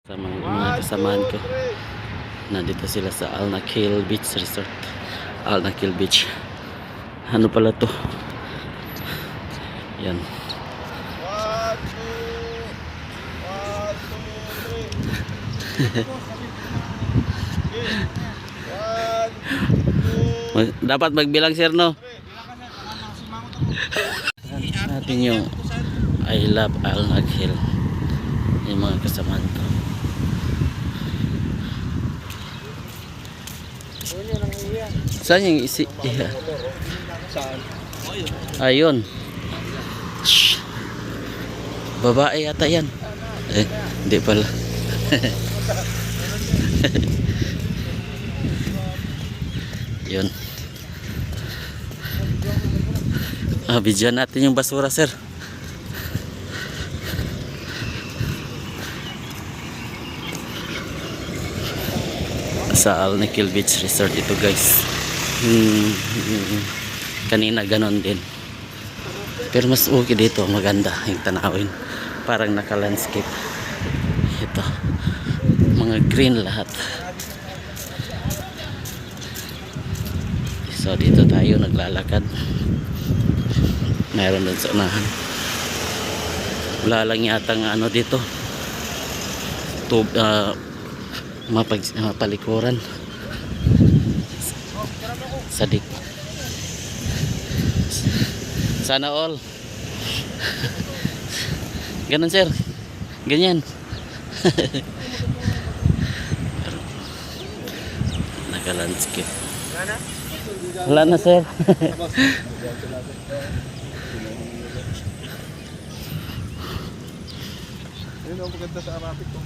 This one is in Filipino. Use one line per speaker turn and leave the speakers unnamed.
Sa mga kasamahan ko, nandito sila sa Al Nakheel Beach Resort. Al Nakheel Beach. Ano pala to? Yan. 1, 2, 3. Dapat magbilang, sir, no? Natin yung I love Al Nakheel. Yung mga kasamahan ko. Saan yung iya? Ayun. Shhh. Babae yata yan. Hindi pala. Yun. Bidyan natin yung basura, sir. Sa Al Nakheel Beach Resort ito, guys. Kanina ganon din, pero mas okay dito, maganda yung tanawin, parang naka landscape ito, mga green lahat. So dito tayo naglalakad, mayroon doon sa unahan, wala lang yata ng ano dito, mapalikuran sadik. Sana all. Ganun, sir. Ganyan. Naka-landscape. Wala na, sir.
Ayun ang maganda sa Arabic ko.